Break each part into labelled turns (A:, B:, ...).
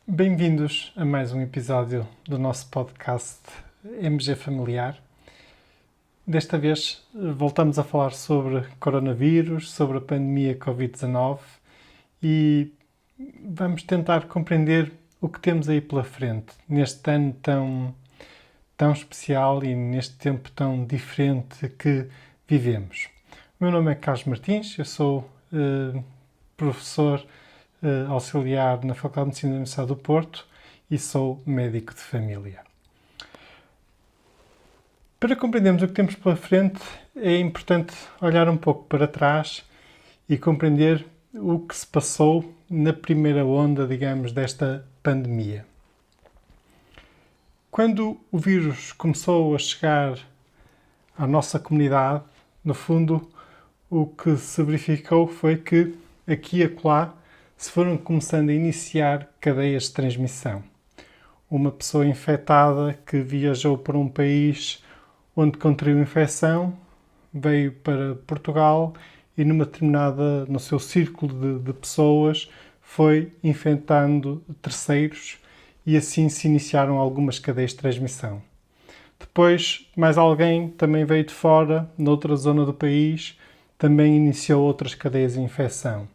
A: Bem-vindos a mais um episódio do nosso podcast MG Familiar. Desta vez voltamos a falar sobre coronavírus, sobre a pandemia Covid-19 e vamos tentar compreender o que temos aí pela frente neste ano tão especial e neste tempo tão diferente que vivemos. O meu nome é Carlos Martins, eu sou professor auxiliar na Faculdade de Medicina da Universidade do Porto e sou médico de família. Para compreendermos o que temos pela frente, é importante olhar um pouco para trás e compreender o que se passou na primeira onda, digamos, desta pandemia. Quando o vírus começou a chegar à nossa comunidade, no fundo, o que se verificou foi que aqui e acolá se foram começando a iniciar cadeias de transmissão. Uma pessoa infectada que viajou para um país onde contraiu infecção, veio para Portugal e no seu círculo de pessoas foi infectando terceiros e assim se iniciaram algumas cadeias de transmissão. Depois, mais alguém também veio de fora, noutra zona do país, também iniciou outras cadeias de infecção.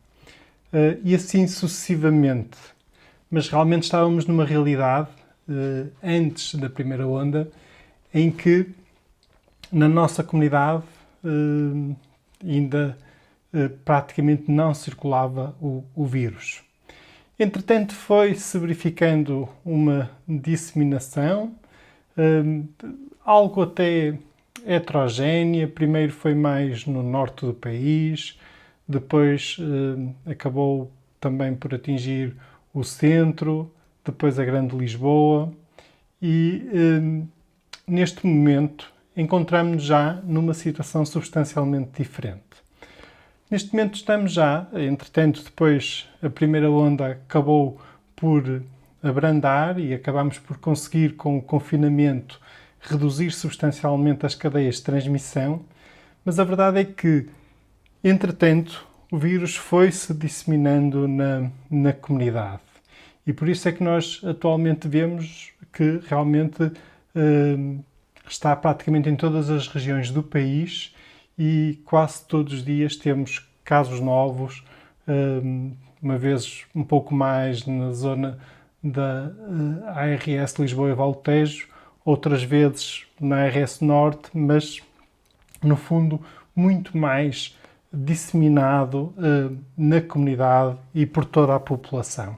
A: E assim sucessivamente. Mas realmente estávamos numa realidade, antes da primeira onda, em que na nossa comunidade ainda praticamente não circulava o vírus. Entretanto, foi-se verificando uma disseminação, algo até heterogénea. Primeiro foi mais no norte do país, depois acabou também por atingir o centro, depois a Grande Lisboa e neste momento encontramos-nos já numa situação substancialmente diferente. Neste momento estamos já, entretanto, depois a primeira onda acabou por abrandar e acabamos por conseguir, com o confinamento, reduzir substancialmente as cadeias de transmissão, mas a verdade é que, entretanto, o vírus foi-se disseminando na comunidade. E por isso é que nós atualmente vemos que realmente está praticamente em todas as regiões do país e quase todos os dias temos casos novos, uma vez um pouco mais na zona da ARS Lisboa e Valtejo, outras vezes na ARS Norte, mas no fundo muito mais disseminado na comunidade e por toda a população.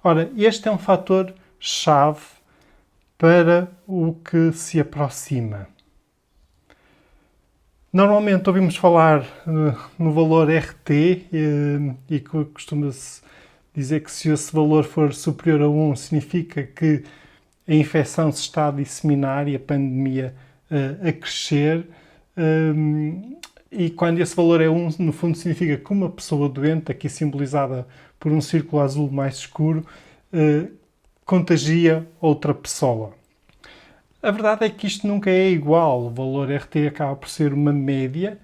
A: Ora, este é um fator-chave para o que se aproxima. Normalmente ouvimos falar no valor RT e costuma-se dizer que se esse valor for superior a 1, significa que a infecção se está a disseminar e a pandemia a crescer. E quando esse valor é 1, no fundo significa que uma pessoa doente, aqui simbolizada por um círculo azul mais escuro, contagia outra pessoa. A verdade é que isto nunca é igual. O valor RT acaba por ser uma média,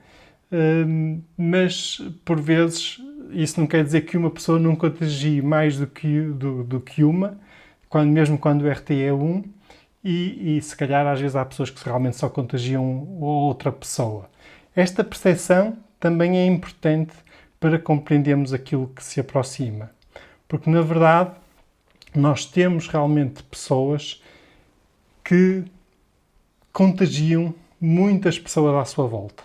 A: mas por vezes isso não quer dizer que uma pessoa não contagie mais do que uma, mesmo quando o RT é 1, e se calhar às vezes há pessoas que realmente só contagiam outra pessoa. Esta percepção também é importante para compreendermos aquilo que se aproxima, porque na verdade nós temos realmente pessoas que contagiam muitas pessoas à sua volta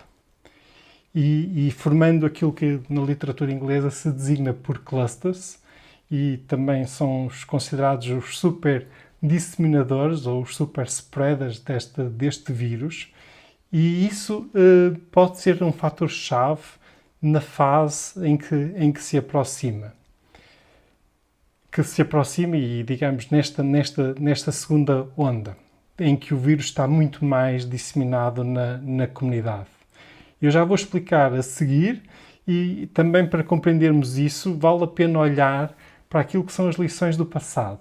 A: e formando aquilo que na literatura inglesa se designa por clusters, e também são os considerados os super disseminadores ou os super spreaders deste vírus, e isso pode ser um fator-chave na fase em que se aproxima. E, digamos, nesta segunda onda, em que o vírus está muito mais disseminado na comunidade. Eu já vou explicar a seguir, e também para compreendermos isso, vale a pena olhar para aquilo que são as lições do passado.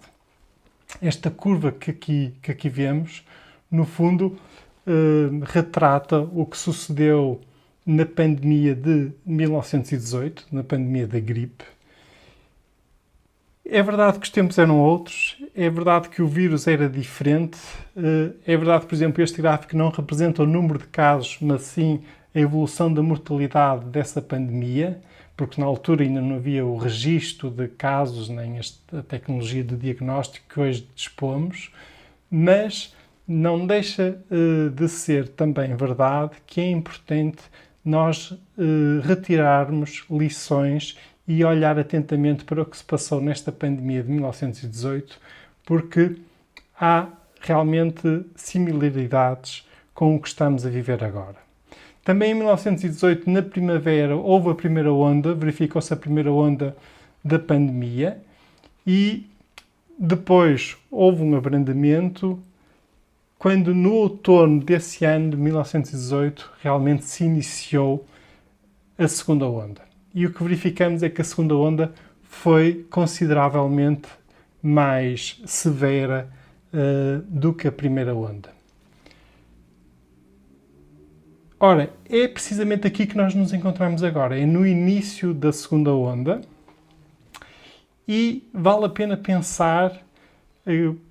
A: Esta curva que aqui vemos, no fundo, retrata o que sucedeu na pandemia de 1918, na pandemia da gripe, É verdade que os tempos eram outros, é verdade que o vírus era diferente, é verdade que, por exemplo, este gráfico não representa o número de casos, mas sim a evolução da mortalidade dessa pandemia, porque na altura ainda não havia o registro de casos, nem a tecnologia de diagnóstico que hoje dispomos, mas não deixa de ser também verdade que é importante nós retirarmos lições e olhar atentamente para o que se passou nesta pandemia de 1918, porque há realmente similaridades com o que estamos a viver agora. Também em 1918, na primavera, houve a primeira onda, verificou-se a primeira onda da pandemia e depois houve um abrandamento quando no outono desse ano, de 1918, realmente se iniciou a segunda onda. E o que verificamos é que a segunda onda foi consideravelmente mais severa do que a primeira onda. Ora, é precisamente aqui que nós nos encontramos agora, é no início da segunda onda, e vale a pena pensar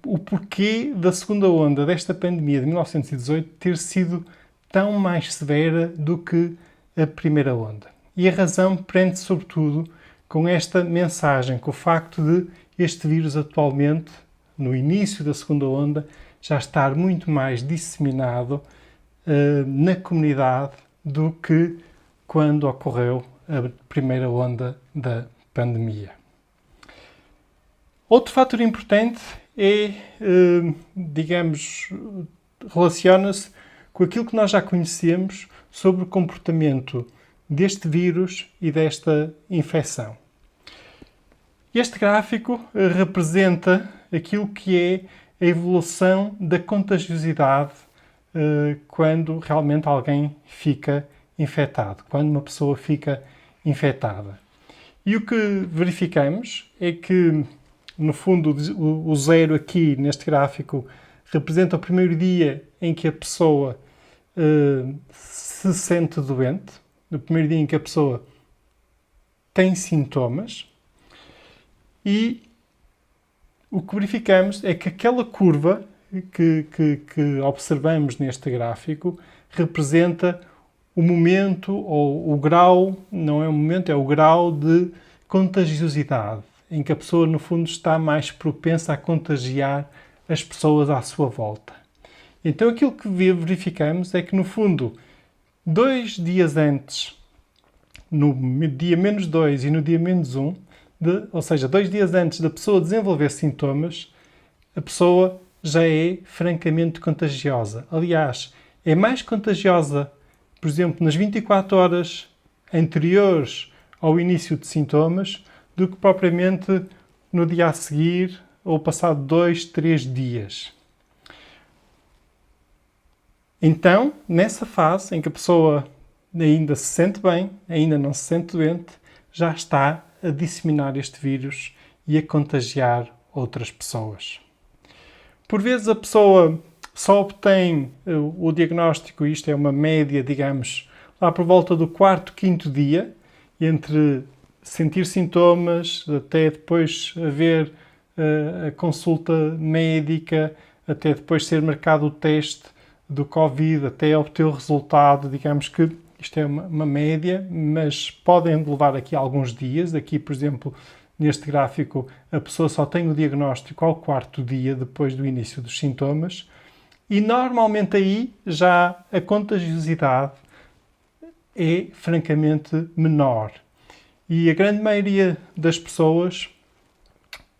A: o porquê da segunda onda desta pandemia de 1918 ter sido tão mais severa do que a primeira onda. E a razão prende sobretudo com esta mensagem, com o facto de este vírus atualmente, no início da segunda onda, já estar muito mais disseminado na comunidade do que quando ocorreu a primeira onda da pandemia. Outro fator importante é, digamos, relaciona-se com aquilo que nós já conhecemos sobre o comportamento deste vírus e desta infecção. Este gráfico representa aquilo que é a evolução da contagiosidade quando realmente alguém fica infectado, quando uma pessoa fica infectada. E o que verificamos é que, no fundo, o zero aqui neste gráfico representa o primeiro dia em que a pessoa se sente doente, no primeiro dia em que a pessoa tem sintomas, e o que verificamos é que aquela curva que observamos neste gráfico representa o momento ou o grau, não é o momento, é o grau de contagiosidade, em que a pessoa, no fundo, está mais propensa a contagiar as pessoas à sua volta. Então, aquilo que verificamos é que, no fundo, 2 dias antes, no dia menos 2 e no dia menos 1, ou seja, 2 dias antes da pessoa desenvolver sintomas, a pessoa já é francamente contagiosa. Aliás, é mais contagiosa, por exemplo, nas 24 horas anteriores ao início de sintomas, do que propriamente no dia a seguir ou passado 2, 3 dias. Então, nessa fase em que a pessoa ainda se sente bem, ainda não se sente doente, já está a disseminar este vírus e a contagiar outras pessoas. Por vezes a pessoa só obtém o diagnóstico, isto é uma média, digamos, lá por volta do 4º, 5º dia, entre sentir sintomas, até depois haver a consulta médica, até depois ser marcado o teste do Covid, até obter o resultado. Digamos que isto é uma média, mas podem levar aqui alguns dias. Aqui, por exemplo, neste gráfico, a pessoa só tem o diagnóstico ao 4º dia depois do início dos sintomas, e normalmente aí já a contagiosidade é francamente menor. E a grande maioria das pessoas,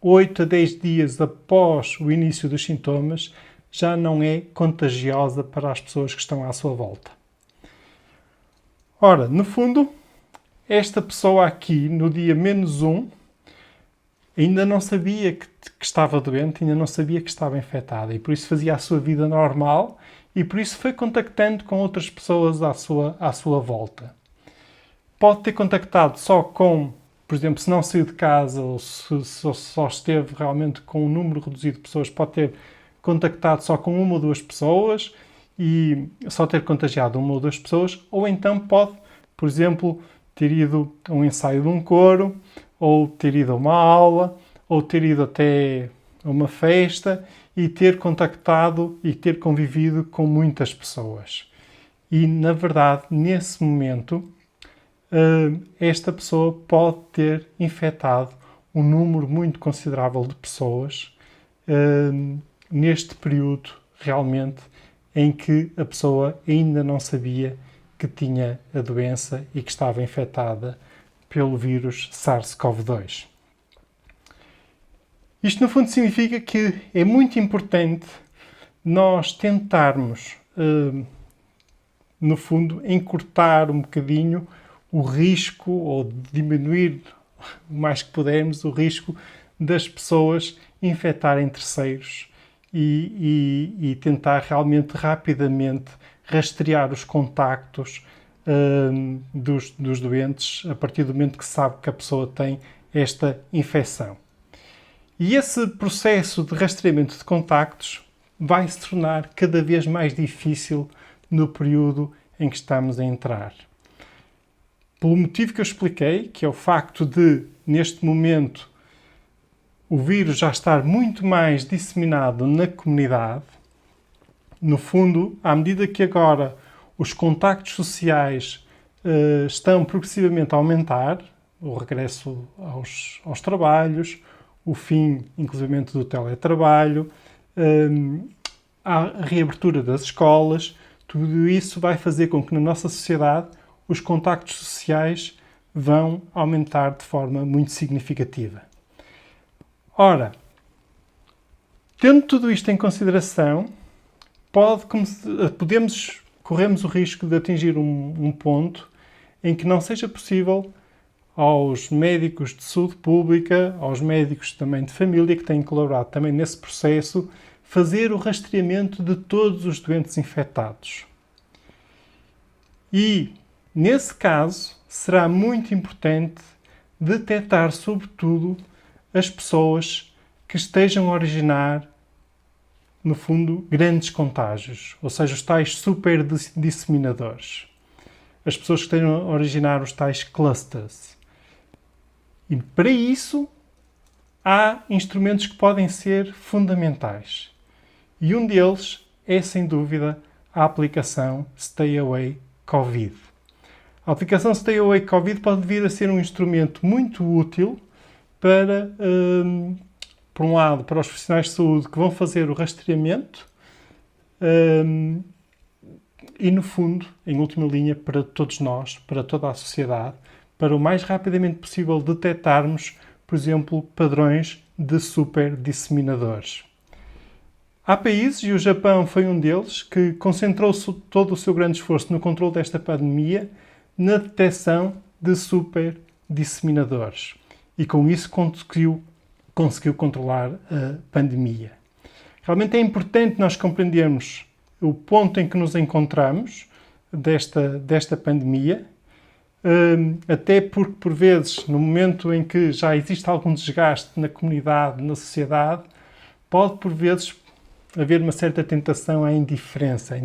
A: 8 a 10 dias após o início dos sintomas, já não é contagiosa para as pessoas que estão à sua volta. Ora, no fundo, esta pessoa aqui, no dia menos 1, ainda não sabia que estava doente, ainda não sabia que estava infectada, e por isso fazia a sua vida normal, e por isso foi contactando com outras pessoas à sua volta. Pode ter contactado só com, por exemplo, se não saiu de casa ou se só esteve realmente com um número reduzido de pessoas, pode ter contactado só com 1 ou 2 pessoas e só ter contagiado 1 ou 2 pessoas, ou então pode, por exemplo, ter ido a um ensaio de um coro, ou ter ido a uma aula, ou ter ido até a uma festa e ter contactado e ter convivido com muitas pessoas. E, na verdade, nesse momento, esta pessoa pode ter infectado um número muito considerável de pessoas neste período, realmente, em que a pessoa ainda não sabia que tinha a doença e que estava infectada pelo vírus SARS-CoV-2. Isto, no fundo, significa que é muito importante nós tentarmos, no fundo, encurtar um bocadinho o risco ou diminuir o mais que pudermos o risco das pessoas infectarem terceiros e tentar realmente rapidamente rastrear os contactos dos doentes a partir do momento que se sabe que a pessoa tem esta infecção. E esse processo de rastreamento de contactos vai se tornar cada vez mais difícil no período em que estamos a entrar. Pelo motivo que eu expliquei, que é o facto de, neste momento, o vírus já estar muito mais disseminado na comunidade. No fundo, à medida que agora os contactos sociais estão progressivamente a aumentar, o regresso aos trabalhos, o fim, inclusivamente, do teletrabalho, a reabertura das escolas, tudo isso vai fazer com que na nossa sociedade os contactos sociais vão aumentar de forma muito significativa. Ora, tendo tudo isto em consideração, corremos o risco de atingir um ponto em que não seja possível aos médicos de saúde pública, aos médicos também de família, que têm colaborado também nesse processo, fazer o rastreamento de todos os doentes infectados. E, nesse caso, será muito importante detectar, sobretudo, as pessoas que estejam a originar, no fundo, grandes contágios, ou seja, os tais super disseminadores. As pessoas que estejam a originar os tais clusters. E para isso há instrumentos que podem ser fundamentais. E um deles é, sem dúvida, a aplicação Stay Away COVID. A aplicação Stay Away COVID pode vir a ser um instrumento muito útil para, por um lado, para os profissionais de saúde que vão fazer o rastreamento e, no fundo, em última linha, para todos nós, para toda a sociedade, para o mais rapidamente possível detectarmos, por exemplo, padrões de super disseminadores. Há países, e o Japão foi um deles, que concentrou todo o seu grande esforço no controle desta pandemia na detecção de super disseminadores. E com isso conseguiu controlar a pandemia. Realmente é importante nós compreendermos o ponto em que nos encontramos desta pandemia, até porque, por vezes, no momento em que já existe algum desgaste na comunidade, na sociedade, pode, por vezes, haver uma certa tentação à indiferença.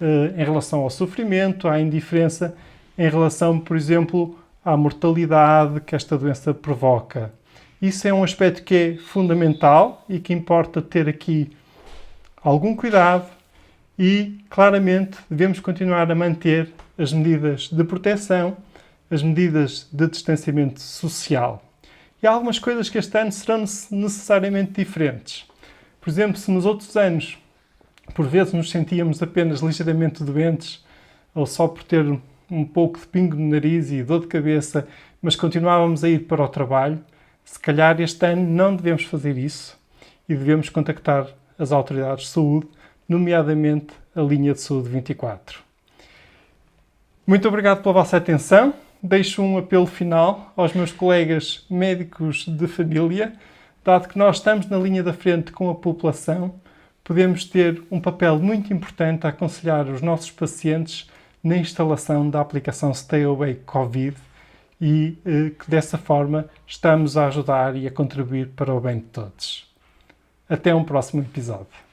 A: Em relação ao sofrimento, à indiferença em relação, por exemplo, à mortalidade que esta doença provoca. Isso é um aspecto que é fundamental e que importa ter aqui algum cuidado e, claramente, devemos continuar a manter as medidas de proteção, as medidas de distanciamento social. E há algumas coisas que este ano serão necessariamente diferentes. Por exemplo, se nos outros anos, por vezes, nos sentíamos apenas ligeiramente doentes, ou só por ter um pouco de pingo no nariz e dor de cabeça, mas continuávamos a ir para o trabalho, se calhar este ano não devemos fazer isso e devemos contactar as autoridades de saúde, nomeadamente a linha de saúde 24. Muito obrigado pela vossa atenção. Deixo um apelo final aos meus colegas médicos de família. Dado que nós estamos na linha da frente com a população, podemos ter um papel muito importante a aconselhar os nossos pacientes na instalação da aplicação Stay Away COVID e que dessa forma estamos a ajudar e a contribuir para o bem de todos. Até um próximo episódio.